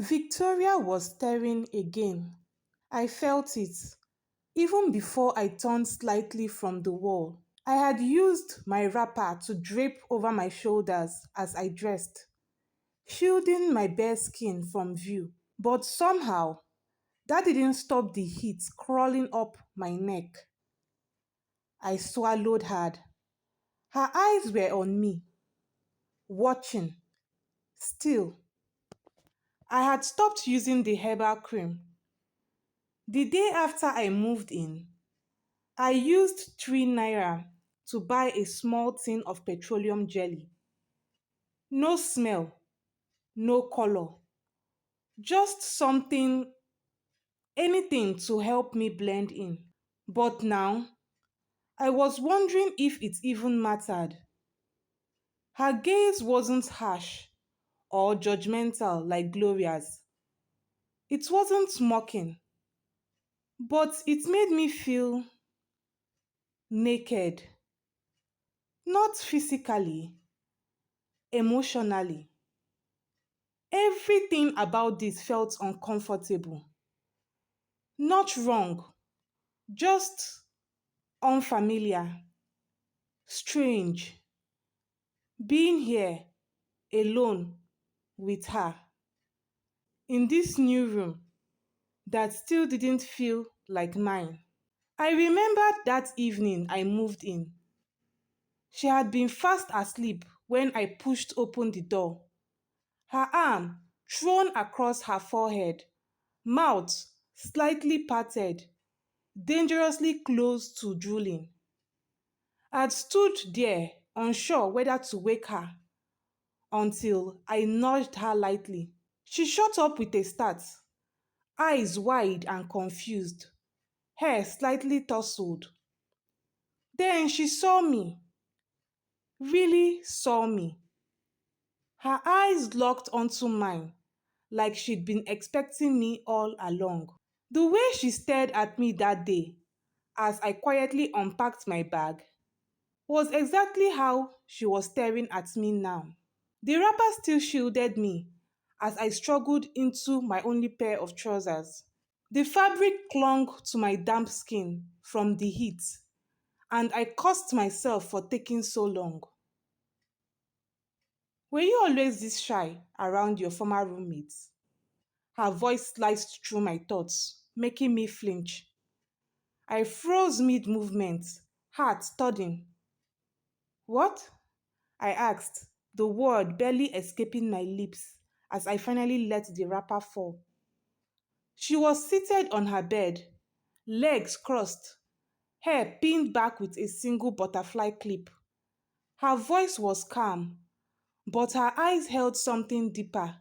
Victoria was staring again. I felt it, even before I turned slightly from the wall. I had used my wrapper to drape over my shoulders as I dressed, shielding my bare skin from view. But somehow, that didn't stop the heat crawling up my neck. I swallowed hard. Her eyes were on me, watching, still. I had stopped using the herbal cream. The day after I moved in, I used 3 naira to buy a small tin of petroleum jelly. No smell, no color, just something, anything to help me blend in. But now, I was wondering if it even mattered. Her gaze wasn't harsh or judgmental like Gloria's. It wasn't mocking, but it made me feel naked. Not physically, emotionally. Everything about this felt uncomfortable. Not wrong, just unfamiliar, strange. Being here, alone, with her, in this new room that still didn't feel like mine. I remembered that evening I moved in. She had been fast asleep when I pushed open the door, her arm thrown across her forehead, mouth slightly parted, dangerously close to drooling. I'd stood there, unsure whether to wake her, until I nudged her lightly. She shot up with a start, eyes wide and confused, hair slightly tousled. Then she saw me, really saw me. Her eyes locked onto mine, like she'd been expecting me all along. The way she stared at me that day, as I quietly unpacked my bag, was exactly how she was staring at me now. The wrapper still shielded me as I struggled into my only pair of trousers. The fabric clung to my damp skin from the heat, and I cursed myself for taking so long. Were you always this shy around your former roommates? Her voice sliced through my thoughts, making me flinch. I froze mid movement, heart thudding. What? I asked, the word barely escaping my lips as I finally let the wrapper fall. She was seated on her bed, legs crossed, hair pinned back with a single butterfly clip. Her voice was calm, but her eyes held something deeper,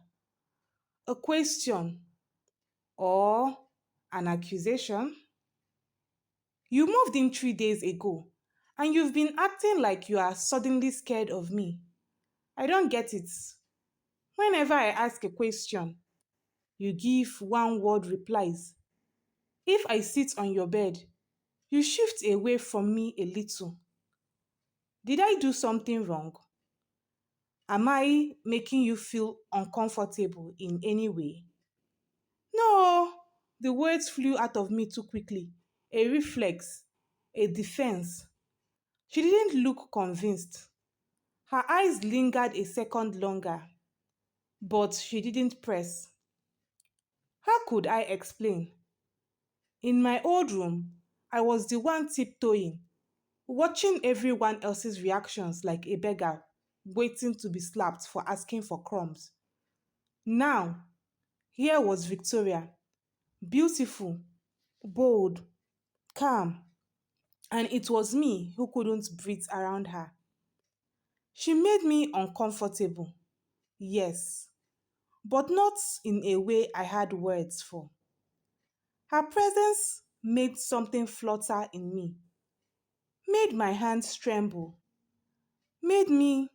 a question or an accusation. You moved in 3 days ago, and you've been acting like you are suddenly scared of me. I don't get it. Whenever I ask a question, you give one word replies. If I sit on your bed, you shift away from me a little. Did I do something wrong? Am I making you feel uncomfortable in any way? No, the words flew out of me too quickly. A reflex, a defense. She didn't look convinced. Her eyes lingered a second longer, but she didn't press. How could I explain? In my old room, I was the one tiptoeing, watching everyone else's reactions like a beggar waiting to be slapped for asking for crumbs. Now, here was Victoria, beautiful, bold, calm, and it was me who couldn't breathe around her. She made me uncomfortable, yes, but not in a way I had words for. Her presence made something flutter in me, made my hands tremble, made me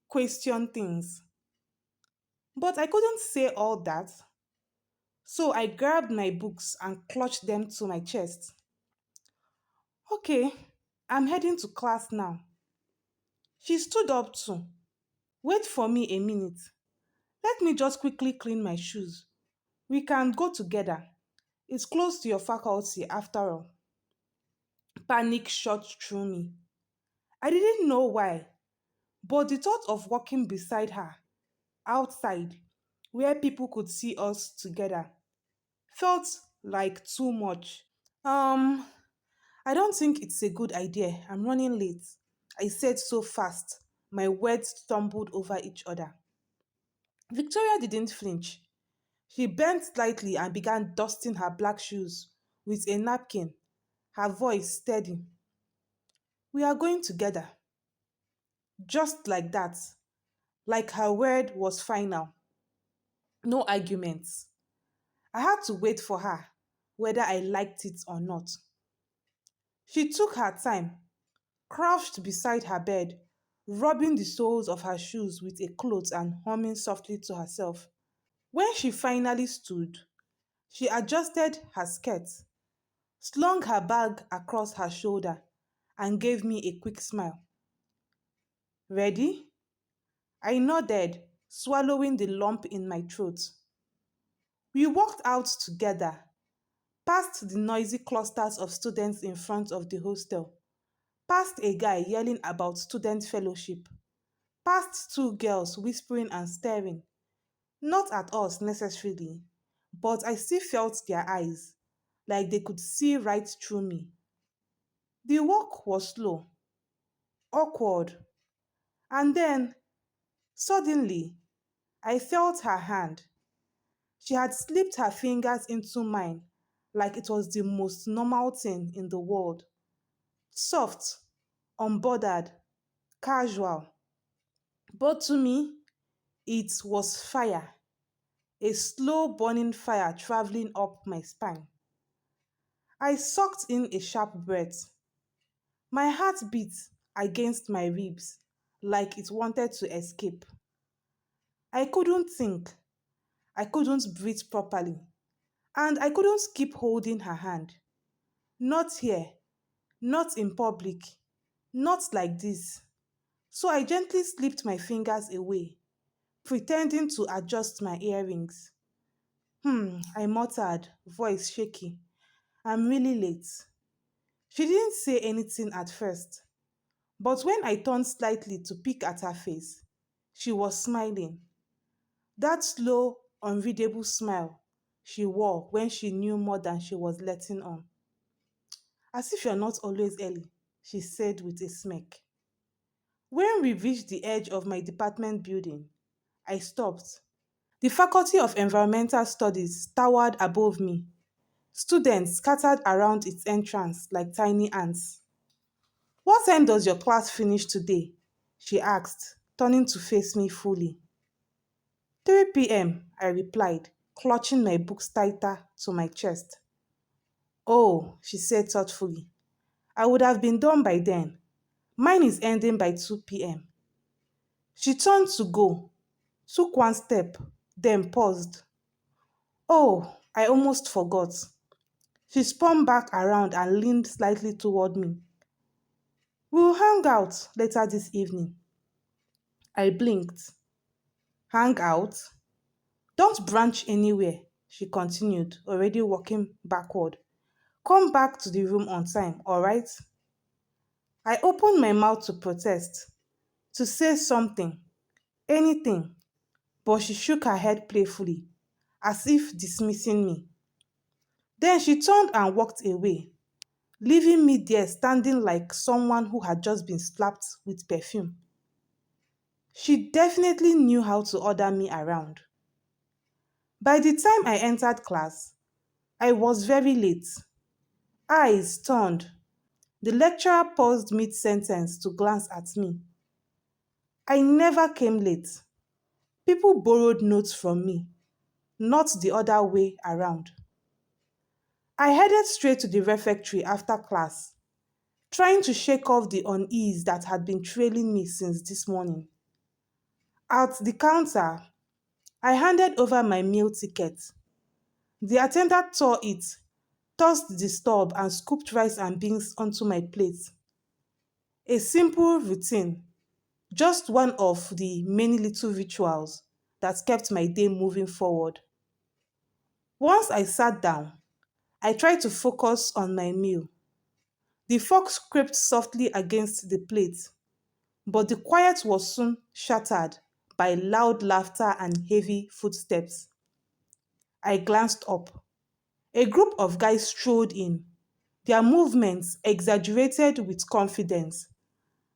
question things. But I couldn't say all that, so I grabbed my books and clutched them to my chest. Okay, I'm heading to class now. She stood up too. Wait for me a minute. Let me just quickly clean my shoes. We can go together. It's close to your faculty after all. Panic shot through me. I didn't know why, but the thought of walking beside her outside where people could see us together felt like too much. Um, I don't think it's a good idea. I'm running late. I said so fast. My words stumbled over each other. Victoria didn't flinch. She bent slightly and began dusting her black shoes with a napkin, her voice steady. We are going together. Just like that. Like her word was final. No arguments. I had to wait for her, whether I liked it or not. She took her time, crouched beside her bed, rubbing the soles of her shoes with a cloth and humming softly to herself. When she finally stood, she adjusted her skirt, slung her bag across her shoulder, and gave me a quick smile. Ready? I nodded, swallowing the lump in my throat. We walked out together, past the noisy clusters of students in front of the hostel, past a guy yelling about student fellowship, past two girls whispering and staring, not at us necessarily, but I still felt their eyes, like they could see right through me. The walk was slow, awkward, and then, suddenly, I felt her hand. She had slipped her fingers into mine like it was the most normal thing in the world. Soft, unbothered, casual. But to me, it was fire, a slow burning fire traveling up my spine. I sucked in a sharp breath. My heart beat against my ribs like it wanted to escape. I couldn't think. I couldn't breathe properly. And I couldn't keep holding her hand. Not here, not in public, not like this. So I gently slipped my fingers away, pretending to adjust my earrings. I muttered, voice shaky. I'm really late. She didn't say anything at first, but when I turned slightly to peek at her face, she was smiling. That slow, unreadable smile she wore when she knew more than she was letting on. As if you're not always early, she said with a smirk. When we reached the edge of my department building, I stopped. The Faculty of Environmental Studies towered above me. Students scattered around its entrance like tiny ants. What time does your class finish today? She asked, turning to face me fully. 3 p.m., I replied, clutching my books tighter to my chest. Oh, she said thoughtfully. I would have been done by then. Mine is ending by 2 p.m. She turned to go, took one step, then paused. Oh, I almost forgot. She spun back around and leaned slightly toward me. We'll hang out later this evening. I blinked. Hang out? Don't branch anywhere, she continued, already walking backward. Come back to the room on time, alright? I opened my mouth to protest, to say something, anything, but she shook her head playfully, as if dismissing me. Then she turned and walked away, leaving me there standing like someone who had just been slapped with perfume. She definitely knew how to order me around. By the time I entered class, I was very late. Eyes turned. The lecturer paused mid sentence to glance at me. I never came late. People borrowed notes from me, not the other way around. I headed straight to the refectory after class, trying to shake off the unease that had been trailing me since this morning. At the counter, I handed over my meal ticket. The attendant tore it, tossed the stub, and scooped rice and beans onto my plate. A simple routine, just one of the many little rituals that kept my day moving forward. Once I sat down, I tried to focus on my meal. The fork scraped softly against the plate, but the quiet was soon shattered by loud laughter and heavy footsteps. I glanced up. A group of guys strolled in, their movements exaggerated with confidence,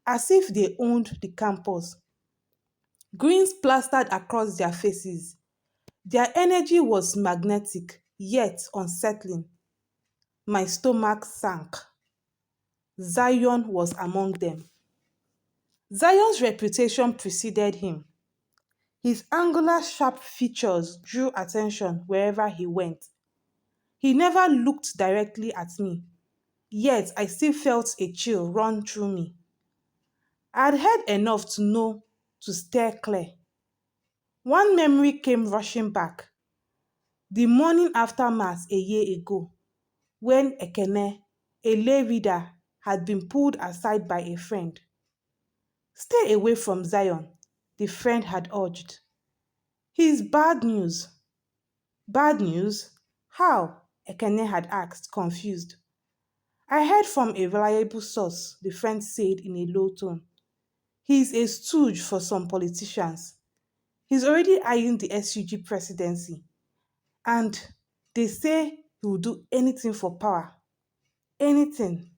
as if they owned the campus. Grins plastered across their faces. Their energy was magnetic, yet unsettling. My stomach sank. Zion was among them. Zion's reputation preceded him. His angular, sharp features drew attention wherever he went. He never looked directly at me, yet I still felt a chill run through me. I had heard enough to know to steer clear. One memory came rushing back. The morning after Mass a year ago, when Ekene, a lay reader, had been pulled aside by a friend. Stay away from Zion, the friend had urged. He's bad news. Bad news? How? Ekene had asked, confused. I heard from a reliable source, the friend said in a low tone. He's a stooge for some politicians. He's already eyeing the SUG presidency. And they say he will do anything for power. Anything.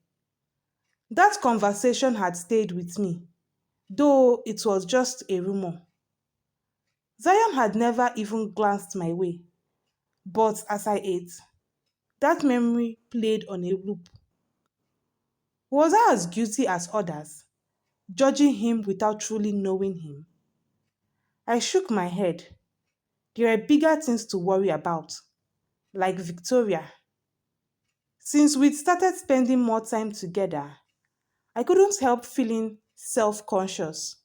That conversation had stayed with me, though it was just a rumor. Zion had never even glanced my way, but as I ate, that memory played on a loop. Was I as guilty as others, judging him without truly knowing him? I shook my head. There are bigger things to worry about, like Victoria. Since we'd started spending more time together, I couldn't help feeling self conscious.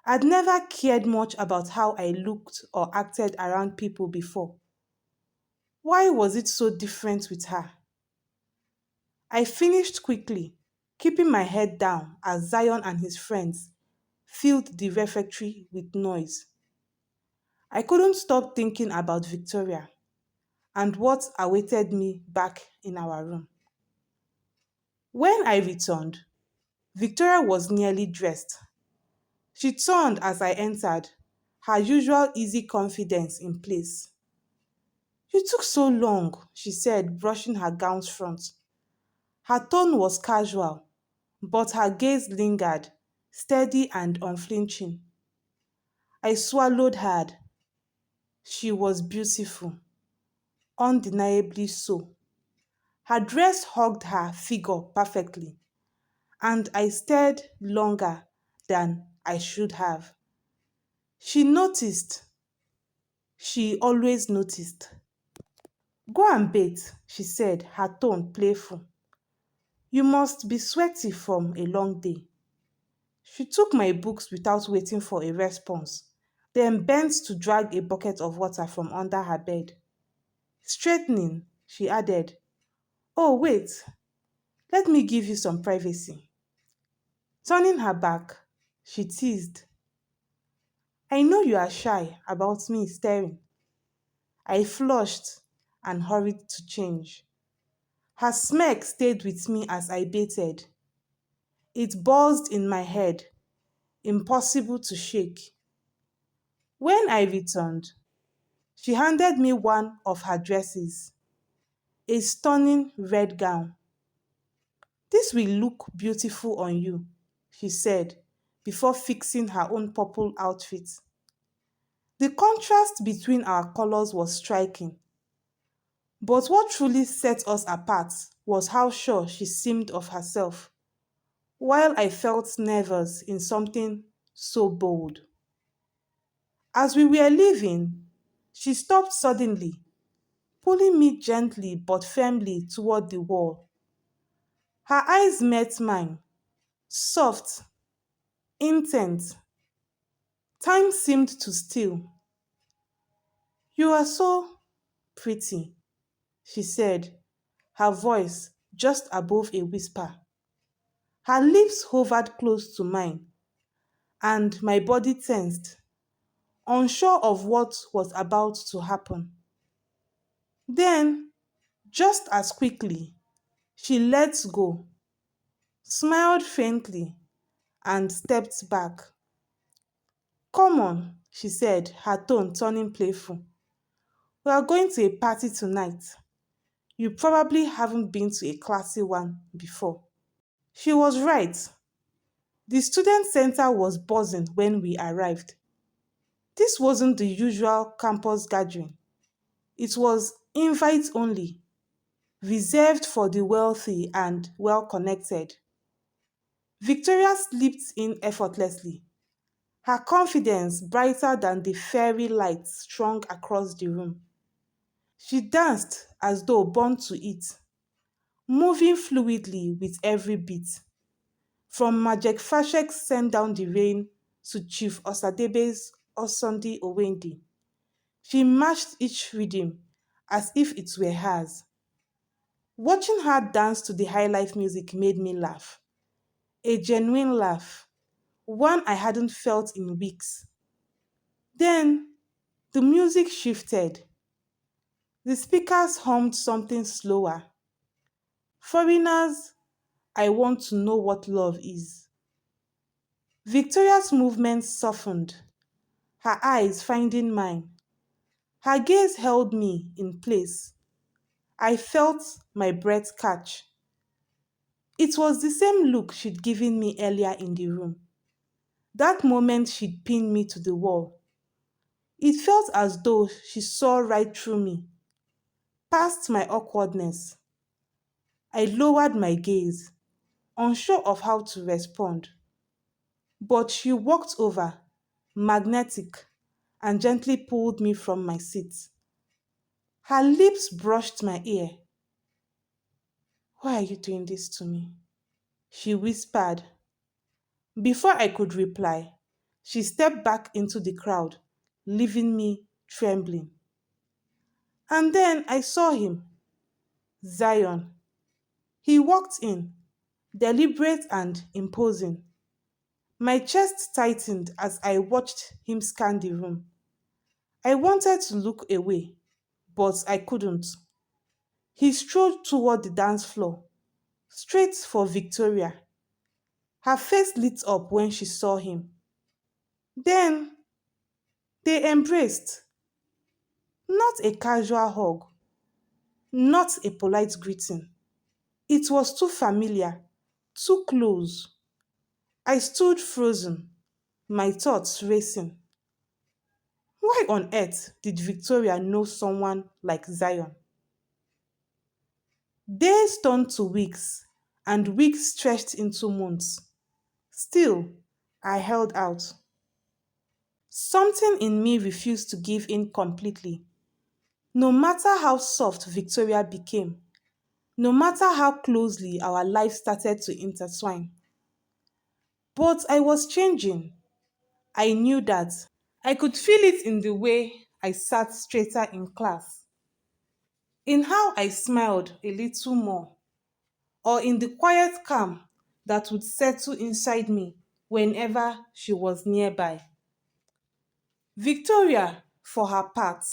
I'd never cared much about how I looked or acted around people before. Why was it so different with her? I finished quickly, keeping my head down as Zion and his friends filled the refectory with noise. I couldn't stop thinking about Victoria and what awaited me back in our room. When I returned, Victoria was nearly dressed. She turned as I entered, her usual easy confidence in place. You took so long, she said, brushing her gown's front. Her tone was casual, but her gaze lingered, steady and unflinching. I swallowed hard. She was beautiful, undeniably so. Her dress hugged her figure perfectly, and I stared longer than I should have. She noticed. She always noticed. Go and bathe, she said, her tone playful. You must be sweaty from a long day. She took my books without waiting for a response, then bent to drag a bucket of water from under her bed. Straightening, she added, oh, wait, let me give you some privacy. Turning her back, she teased, I know you are shy about me staring. I flushed and hurried to change. Her smirk stayed with me as I bathed. It buzzed in my head, impossible to shake. When I returned, she handed me one of her dresses, a stunning red gown. This will look beautiful on you, she said, before fixing her own purple outfit. The contrast between our colors was striking, but what truly set us apart was how sure she seemed of herself, while I felt nervous in something so bold. As we were leaving, she stopped suddenly, pulling me gently but firmly toward the wall. Her eyes met mine, soft, intent. Time seemed to still. You are so pretty, she said, her voice just above a whisper. Her lips hovered close to mine, and my body tensed, unsure of what was about to happen. Then, just as quickly, she let go, smiled faintly, and stepped back. Come on, she said, her tone turning playful. We are going to a party tonight. You probably haven't been to a classy one before. She was right. The student center was buzzing when we arrived. This wasn't the usual campus gathering. It was invite only, reserved for the wealthy and well connected. Victoria slipped in effortlessly, her confidence brighter than the fairy lights strung across the room. She danced as though born to it, moving fluidly with every beat. From Majek Fashek's Send Down the Rain to Chief Osadebe's Osundi Owendi, she matched each rhythm as if it were hers. Watching her dance to the highlife music made me laugh. A genuine laugh, one I hadn't felt in weeks. Then the music shifted. The speakers hummed something slower. Foreigners, I want to know what love is. Victoria's movement softened, her eyes finding mine. Her gaze held me in place. I felt my breath catch. It was the same look she'd given me earlier in the room. That moment she'd pinned me to the wall. It felt as though she saw right through me, past my awkwardness. I lowered my gaze, unsure of how to respond. But she walked over, magnetic, and gently pulled me from my seat. Her lips brushed my ear. Why are you doing this to me? She whispered. Before I could reply, she stepped back into the crowd, leaving me trembling. And then I saw him, Zion. He walked in, deliberate and imposing. My chest tightened as I watched him scan the room. I wanted to look away, but I couldn't. He strode toward the dance floor, straight for Victoria. Her face lit up when she saw him. Then they embraced, not a casual hug, not a polite greeting. It was too familiar, too close. I stood frozen, my thoughts racing. Why on earth did Victoria know someone like Zion? Days turned to weeks, and weeks stretched into months. Still, I held out. Something in me refused to give in completely. No matter how soft Victoria became, no matter how closely our lives started to intertwine. But I was changing. I knew that. I could feel it in the way I sat straighter in class, in how I smiled a little more, or in the quiet calm that would settle inside me whenever she was nearby. Victoria, for her part,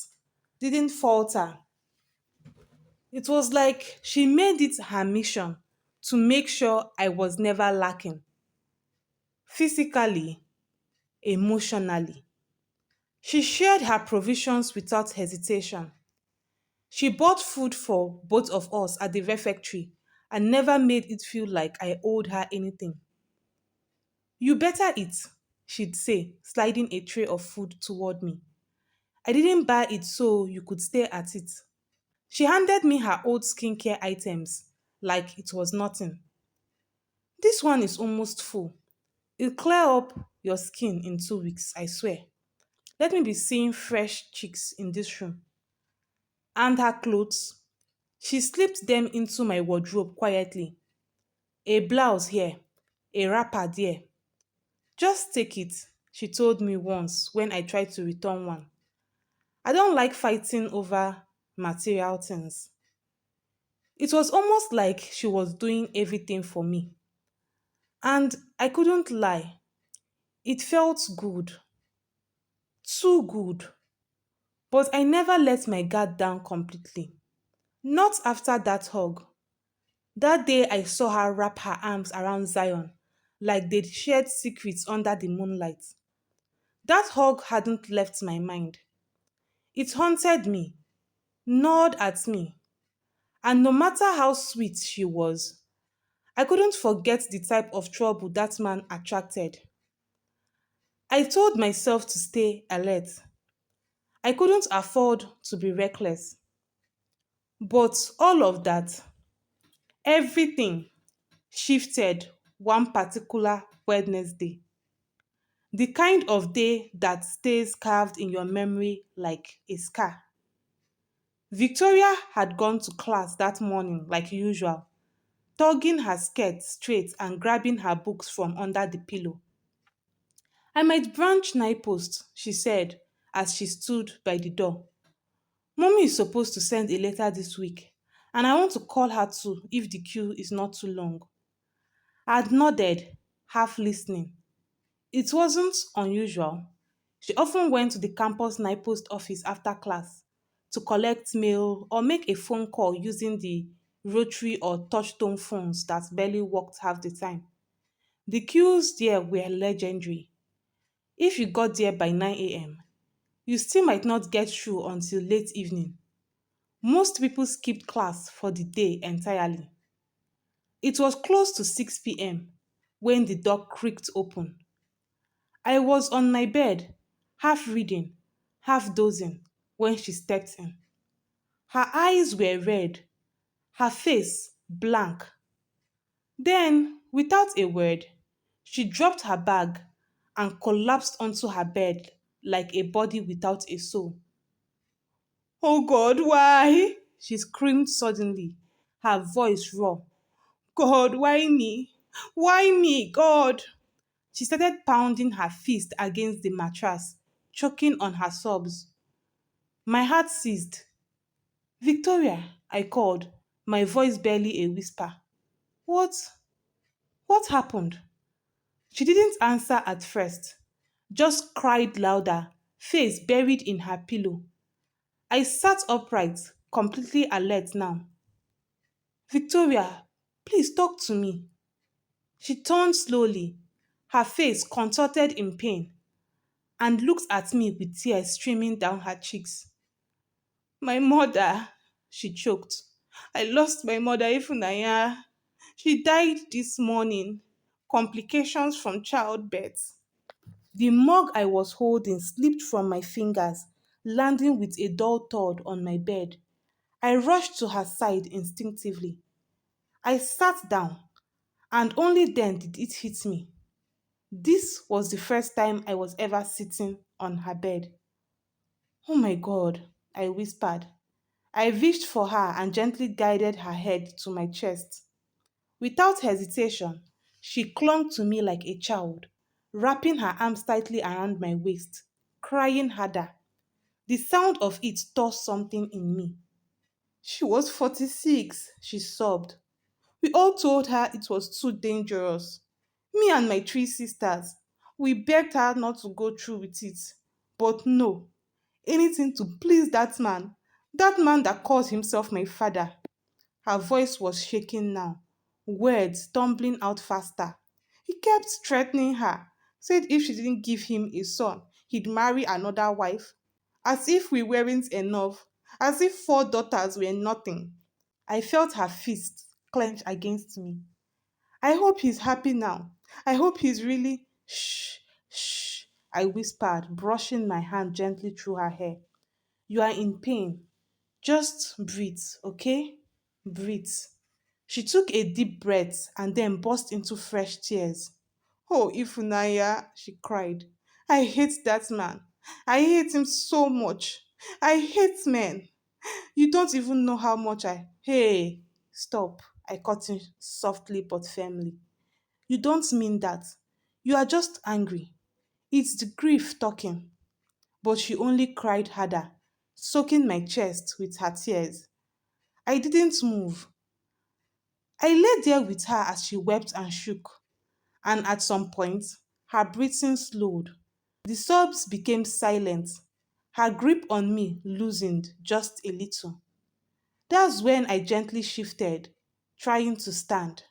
didn't falter. It was like she made it her mission to make sure I was never lacking, physically, emotionally. She shared her provisions without hesitation. She bought food for both of us at the refectory and never made it feel like I owed her anything. You better eat, she'd say, sliding a tray of food toward me. I didn't buy it so you could stay at it. She handed me her old skincare items like it was nothing. This one is almost full. It'll clear up your skin in 2 weeks, I swear. Let me be seeing fresh cheeks in this room. And her clothes. She slipped them into my wardrobe quietly. A blouse here, a wrapper there. Just take it, she told me once when I tried to return one. I don't like fighting over material things. It was almost like she was doing everything for me. And I couldn't lie. It felt good, too good. But I never let my guard down completely. Not after that hug. That day I saw her wrap her arms around Zion like they'd shared secrets under the moonlight. That hug hadn't left my mind. It haunted me, gnawed at me, and no matter how sweet she was, I couldn't forget the type of trouble that man attracted. I told myself to stay alert. I couldn't afford to be reckless. But all of that, everything shifted one particular Wednesday. The kind of day that stays carved in your memory like a scar. Victoria had gone to class that morning like usual, tugging her skirt straight and grabbing her books from under the pillow. I might branch Post, she said as she stood by the door. Mommy is supposed to send a letter this week, and I want to call her too if the queue is not too long. I had nodded, half listening. It wasn't unusual. She often went to the campus Post office after class to collect mail or make a phone call using the rotary or touchtone phones that barely worked half the time. The queues there were legendary. If you got there by 9 a.m., you still might not get through until late evening. Most people skipped class for the day entirely. It was close to 6 p.m. when the door creaked open. I was on my bed, half reading, half dozing, when she stepped in. Her eyes were red, her face blank. Then, without a word, she dropped her bag and collapsed onto her bed like a body without a soul. Oh God, why? She screamed suddenly, her voice raw. God, why me? Why me, God? She started pounding her fist against the mattress, choking on her sobs. My heart seized. Victoria, I called, my voice barely a whisper. What? What happened? She didn't answer at first, just cried louder, face buried in her pillow. I sat upright, completely alert now. Victoria, please talk to me. She turned slowly, her face contorted in pain, and looked at me with tears streaming down her cheeks. My mother, she choked. I lost my mother, Ifunanya. She died this morning. Complications from childbirth. The mug I was holding slipped from my fingers, landing with a dull thud on my bed. I rushed to her side instinctively. I sat down, and only then did it hit me. This was the first time I was ever sitting on her bed. Oh my God, I whispered. I reached for her and gently guided her head to my chest. Without hesitation, she clung to me like a child, wrapping her arms tightly around my waist, crying harder. The sound of it tore something in me. She was 46, she sobbed. We all told her it was too dangerous. Me and my three sisters, we begged her not to go through with it. But no, anything to please that man that calls himself my father. Her voice was shaking now, words tumbling out faster. He kept threatening her, said if she didn't give him a son, he'd marry another wife. As if we weren't enough, as if four daughters were nothing. I felt her fist clench against me. I hope he's happy now. I hope he's really. Shh, shh, I whispered, brushing my hand gently through her hair. You are in pain. Just breathe, okay? Breathe. She took a deep breath and then burst into fresh tears. Oh, Ifunanya, she cried. I hate that man. I hate him so much. I hate men. You don't even know how much I. Hey, stop. I cut in softly but firmly. You don't mean that. You are just angry. It's the grief talking. But she only cried harder, soaking my chest with her tears. I didn't move. I lay there with her as she wept and shook, and at some point, her breathing slowed. The sobs became silent. Her grip on me loosened just a little. That's when I gently shifted, trying to stand.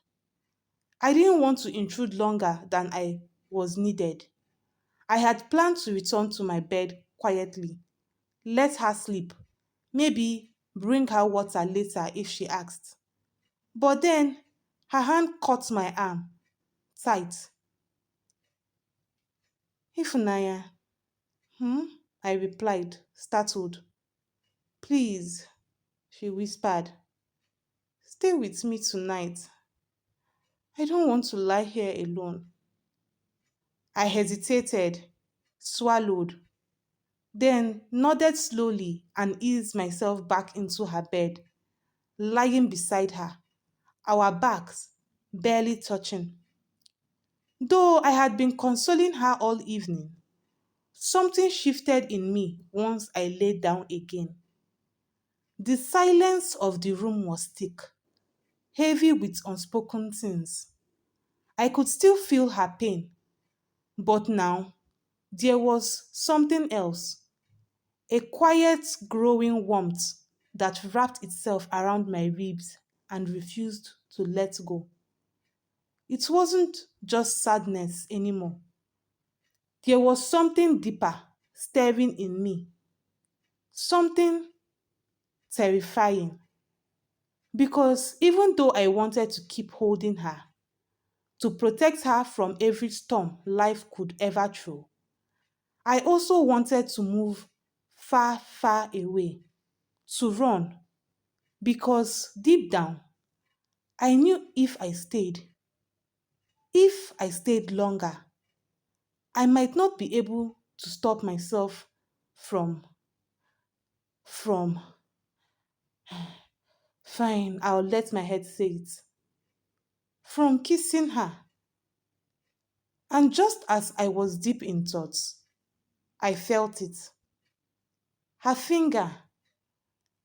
I didn't want to intrude longer than I was needed. I had planned to return to my bed quietly, let her sleep, maybe bring her water later if she asked. But then her hand caught my arm tight. Ifunanya, hmm? I replied, startled. Please, she whispered, stay with me tonight. I don't want to lie here alone. I hesitated, swallowed, then nodded slowly and eased myself back into her bed, lying beside her, our backs barely touching. Though I had been consoling her all evening, something shifted in me once I lay down again. The silence of the room was thick, heavy with unspoken things. I could still feel her pain, but now there was something else, a quiet, growing warmth that wrapped itself around my ribs and refused to let go. It wasn't just sadness anymore. There was something deeper stirring in me, something terrifying. Because even though I wanted to keep holding her, to protect her from every storm life could ever throw, I also wanted to move far, far away, to run, because deep down, I knew if I stayed longer, I might not be able to stop myself from, from, fine, I'll let my head say it, from kissing her. And just as I was deep in thoughts, I felt it. Her finger,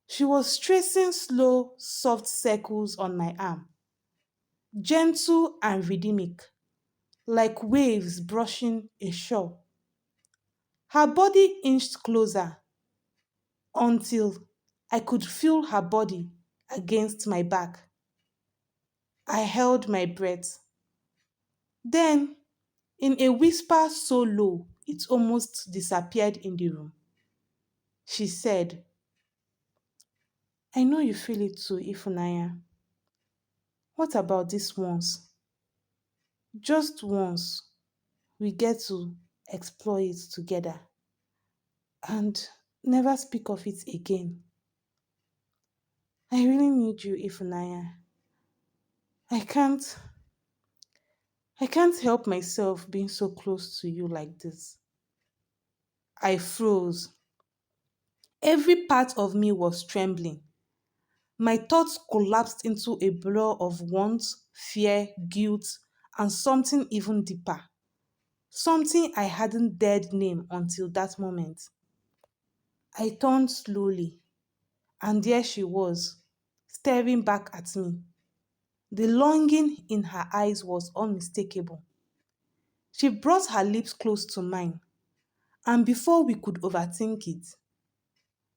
she was tracing slow, soft circles on my arm, gentle and rhythmic, like waves brushing a shore. Her body inched closer until I could feel her body against my back. I held my breath. Then, in a whisper so low it almost disappeared in the room, she said, I know you feel it too, Ifunanya. What about this once? Just once we get to explore it together and never speak of it again. I really need you, Ifunanya. I can't I can't help myself being so close to you like this. I froze. Every part of me was trembling. My thoughts collapsed into a blur of want, fear, guilt, and something even deeper. Something I hadn't dared name until that moment. I turned slowly, and there she was, staring back at me. The longing in her eyes was unmistakable. She brought her lips close to mine, and before we could overthink it,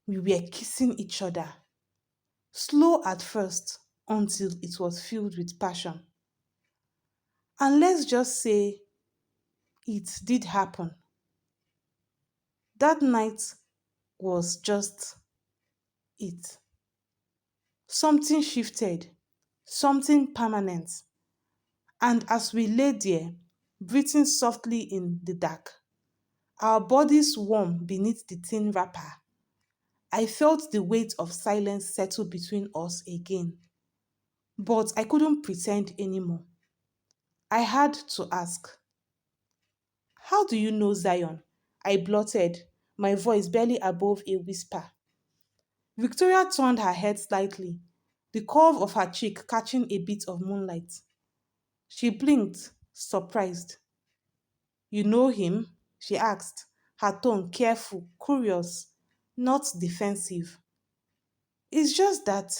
we were kissing each other. Slow at first, until it was filled with passion. And let's just say it did happen. That night was just it. Something shifted, something permanent. And as we lay there, breathing softly in the dark, our bodies warm beneath the thin wrapper, I felt the weight of silence settle between us again. But I couldn't pretend anymore. I had to ask, how do you know Zion? I blurted, my voice barely above a whisper. Victoria turned her head slightly, the curve of her cheek catching a bit of moonlight. She blinked, surprised. You know him? She asked, her tone careful, curious, not defensive. It's just that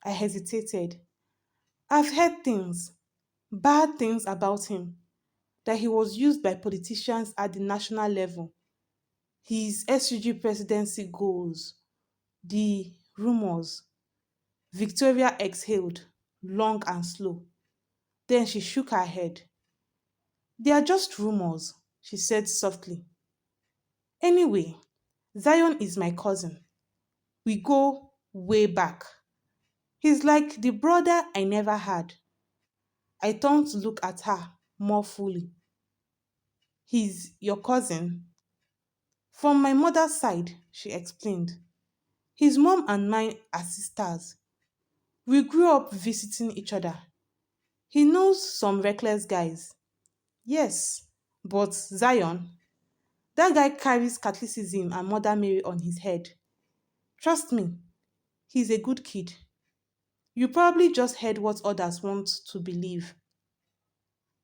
I hesitated. I've heard things, bad things about him, that he was used by politicians at the national level. His SUG presidency goals, the rumors. Victoria exhaled, long and slow. Then she shook her head. They are just rumors, she said softly. Anyway, Zion is my cousin. We go way back. He's like the brother I never had. I turned to look at her more fully. He's your cousin? From my mother's side, she explained. His mom and mine are sisters. We grew up visiting each other. He knows some reckless guys. Yes, but Zion, that guy carries Catholicism and Mother Mary on his head. Trust me, he's a good kid. You probably just heard what others want to believe.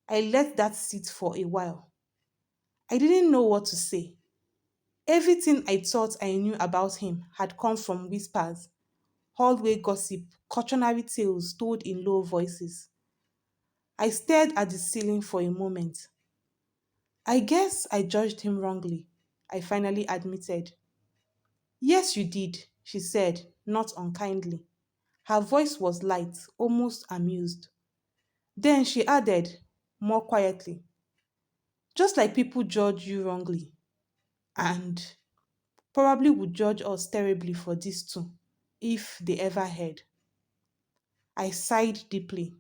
I let that sit for a while. I didn't know what to say. Everything I thought I knew about him had come from whispers, hallway gossip, cautionary tales told in low voices. I stared at the ceiling for a moment. I guess I judged him wrongly, I finally admitted. Yes, you did, she said, not unkindly. Her voice was light, almost amused. Then she added, more quietly, just like people judge you wrongly, and probably would judge us terribly for this too, if they ever heard. I sighed deeply,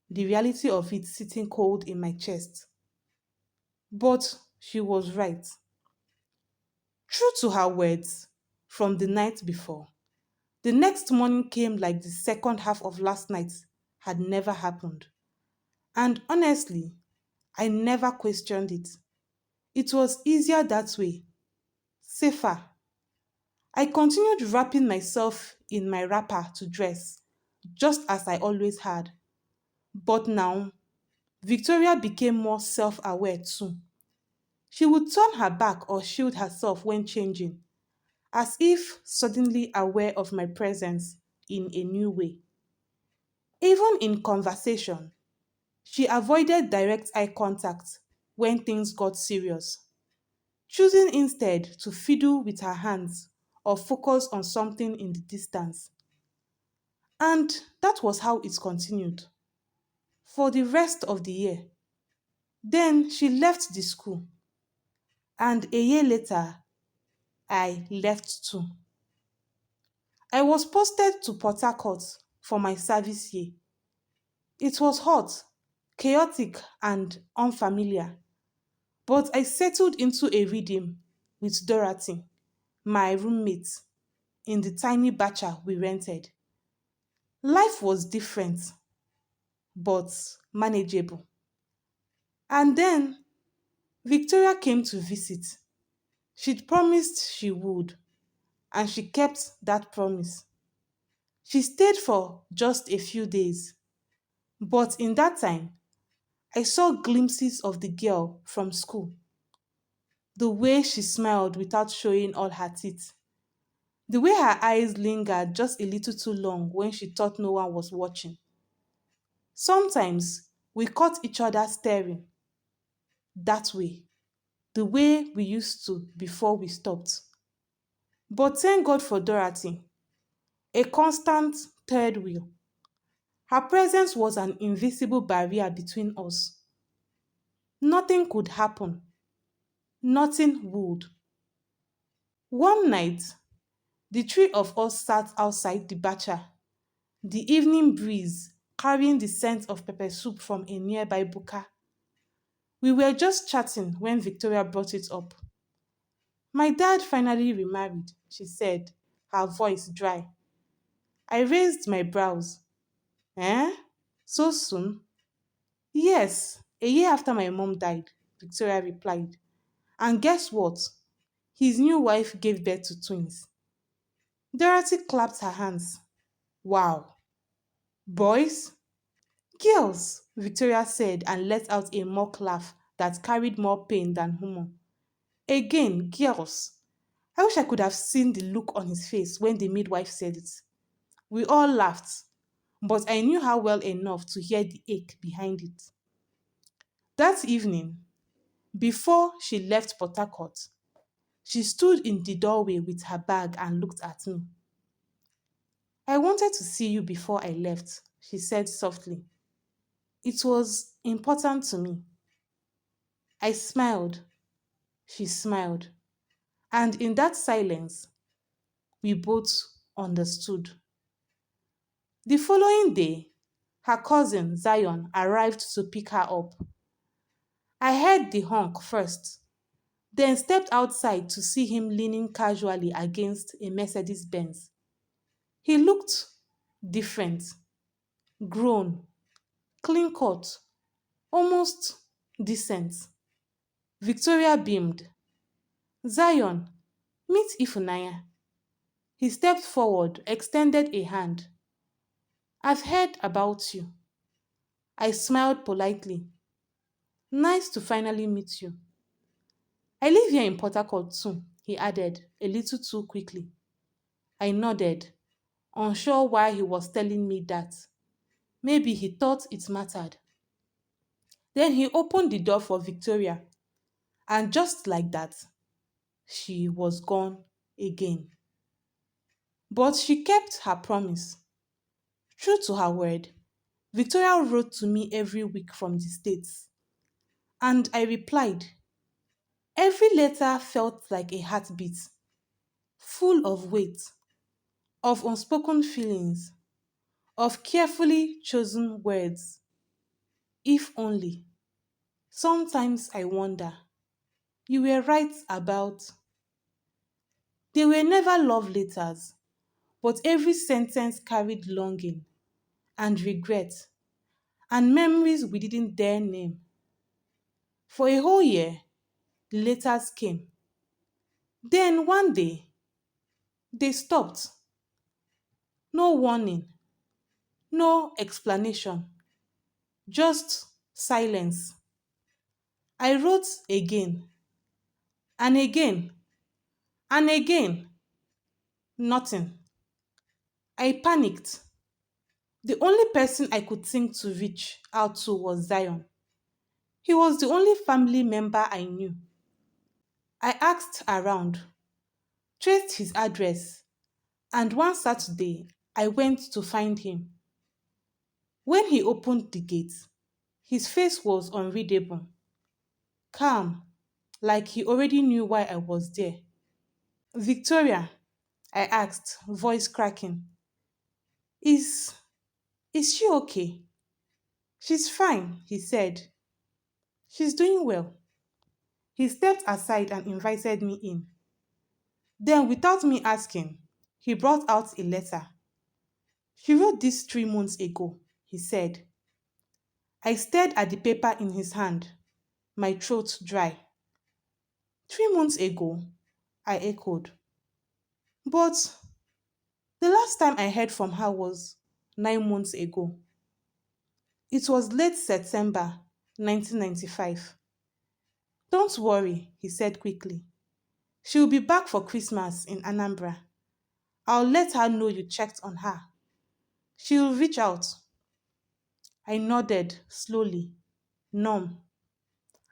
the reality of it sitting cold in my chest. But she was right. True to her words from the night before, the next morning came like the second half of last night had never happened. And honestly, I never questioned it. It was easier that way, safer. I continued wrapping myself in my wrapper to dress, just as I always had. But now, Victoria became more self aware too. She would turn her back or shield herself when changing, as if suddenly aware of my presence in a new way. Even in conversation, she avoided direct eye contact when things got serious, choosing instead to fiddle with her hands or focus on something in the distance. And that was how it continued for the rest of the year. Then she left the school, and a year later, I left too. I was posted to Port Harcourt for my service year. It was hot, chaotic, and unfamiliar, but I settled into a rhythm with Dorothy, my roommate, in the tiny bacha we rented. Life was different, but manageable. And then Victoria came to visit. She'd promised she would, and she kept that promise. She stayed for just a few days, but in that time, I saw glimpses of the girl from school. The way she smiled without showing all her teeth. The way her eyes lingered just a little too long when she thought no one was watching. Sometimes we caught each other staring that way, the way we used to before we stopped. But thank God for Dorothy, a constant third wheel. Her presence was an invisible barrier between us. Nothing could happen. Nothing would. One night, the three of us sat outside the bacha, the evening breeze carrying the scent of pepper soup from a nearby buka. We were just chatting when Victoria brought it up. My dad finally remarried, she said, her voice dry. I raised my brows. Eh? So soon? Yes, a year after my mom died, Victoria replied. And guess what? His new wife gave birth to twins. Dorothy clapped her hands. Wow. Boys? Girls, Victoria said and let out a mock laugh that carried more pain than humor. Again, girls. I wish I could have seen the look on his face when the midwife said it. We all laughed, but I knew her well enough to hear the ache behind it. That evening, before she left Port Harcourt, she stood in the doorway with her bag and looked at me. I wanted to see you before I left, she said softly. It was important to me. I smiled. She smiled. And in that silence, we both understood. The following day, her cousin Zion arrived to pick her up. I heard the honk first, then stepped outside to see him leaning casually against a Mercedes Benz. He looked different, grown, clean cut, almost decent. Victoria beamed. Zion, meet Ifunanya. He stepped forward, extended a hand. I've heard about you. I smiled politely. Nice to finally meet you. I live here in Port Harcourt too, he added, a little too quickly. I nodded, unsure why he was telling me that. Maybe he thought it mattered. Then he opened the door for Victoria, and just like that, she was gone again. But she kept her promise. True to her word, Victoria wrote to me every week from the States, and I replied. Every letter felt like a heartbeat, full of weight, of unspoken feelings, of carefully chosen words. If only. Sometimes I wonder. You were right about. They were never love letters, but every sentence carried longing and regret and memories we didn't dare name. For a whole year, the letters came. Then one day, they stopped. No warning, no explanation, just silence. I wrote again and again and again. Nothing. I panicked. The only person I could think to reach out to was Zion. He was the only family member I knew. I asked around, traced his address, and one Saturday I went to find him. When he opened the gate, his face was unreadable, calm, like he already knew why I was there. Victoria, I asked, voice cracking, is is she okay? She's fine, he said. She's doing well. He stepped aside and invited me in. Then, without me asking, he brought out a letter. She wrote this 3 months ago, he said. I stared at the paper in his hand, my throat dry. 3 months ago, I echoed. But the last time I heard from her was 9 months ago. It was late September 1995. Don't worry, he said quickly. She'll be back for Christmas in Anambra. I'll let her know you checked on her. She'll reach out. I nodded slowly, numb.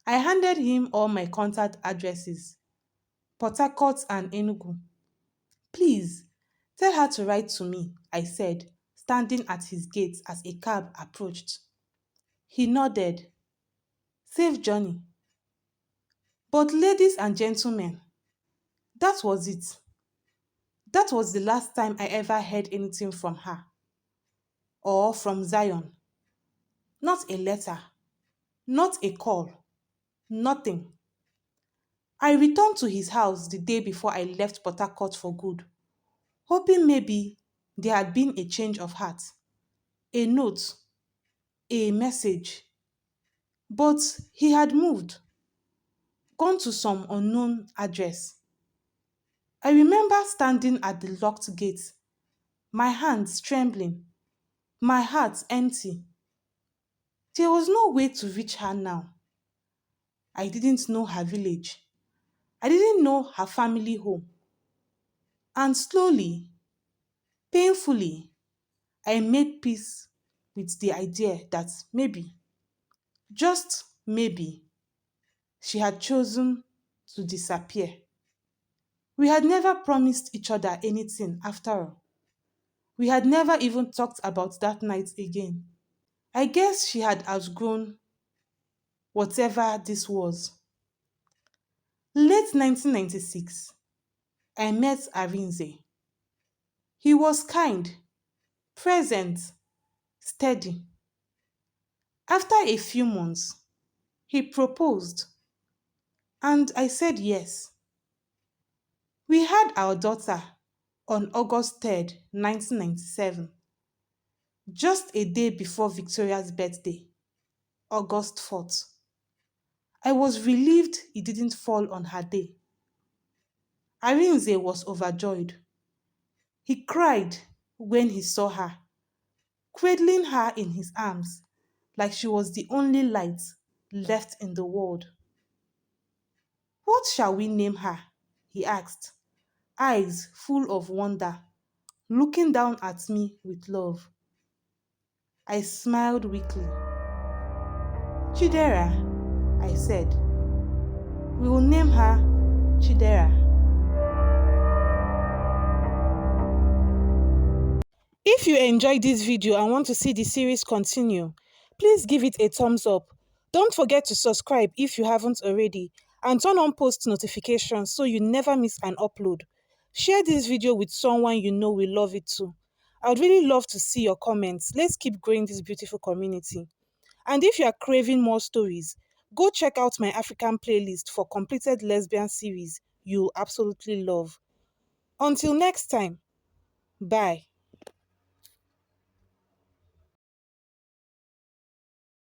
I handed him all my contact addresses, Port Harcourt and Enugu. Please, tell her to write to me, I said, standing at his gate as a cab approached. He nodded. Safe journey. But ladies and gentlemen, that was it. That was the last time I ever heard anything from her or from Zion. Not a letter, not a call, nothing. I returned to his house the day before I left Port Harcourt for good, hoping maybe there had been a change of heart, a note, a message. But he had moved, gone to some unknown address. I remember standing at the locked gate, my hands trembling, my heart empty. There was no way to reach her now. I didn't know her village. I didn't know her family home. And slowly, painfully, I made peace with the idea that maybe, just maybe, she had chosen to disappear. We had never promised each other anything after all. We had never even talked about that night again. I guess she had outgrown whatever this was. Late 1996, I met Arinze. He was kind, present, steady. After a few months, he proposed, and I said yes. We had our daughter on August 3rd, 1997, just a day before Victoria's birthday, August 4th. I was relieved it didn't fall on her day. Arinze was overjoyed. He cried when he saw her, cradling her in his arms like she was the only light left in the world. What shall we name her? He asked, eyes full of wonder, looking down at me with love. I smiled weakly. Chidera, I said. We will name her Chidera. If you enjoyed this video and want to see the series continue, please give it a thumbs up. Don't forget to subscribe if you haven't already and turn on post notifications so you never miss an upload. Share this video with someone you know will love it too. I would really love to see your comments. Let's keep growing this beautiful community. And if you are craving more stories, go check out my African playlist for completed lesbian series you'll absolutely love. Until next time, bye.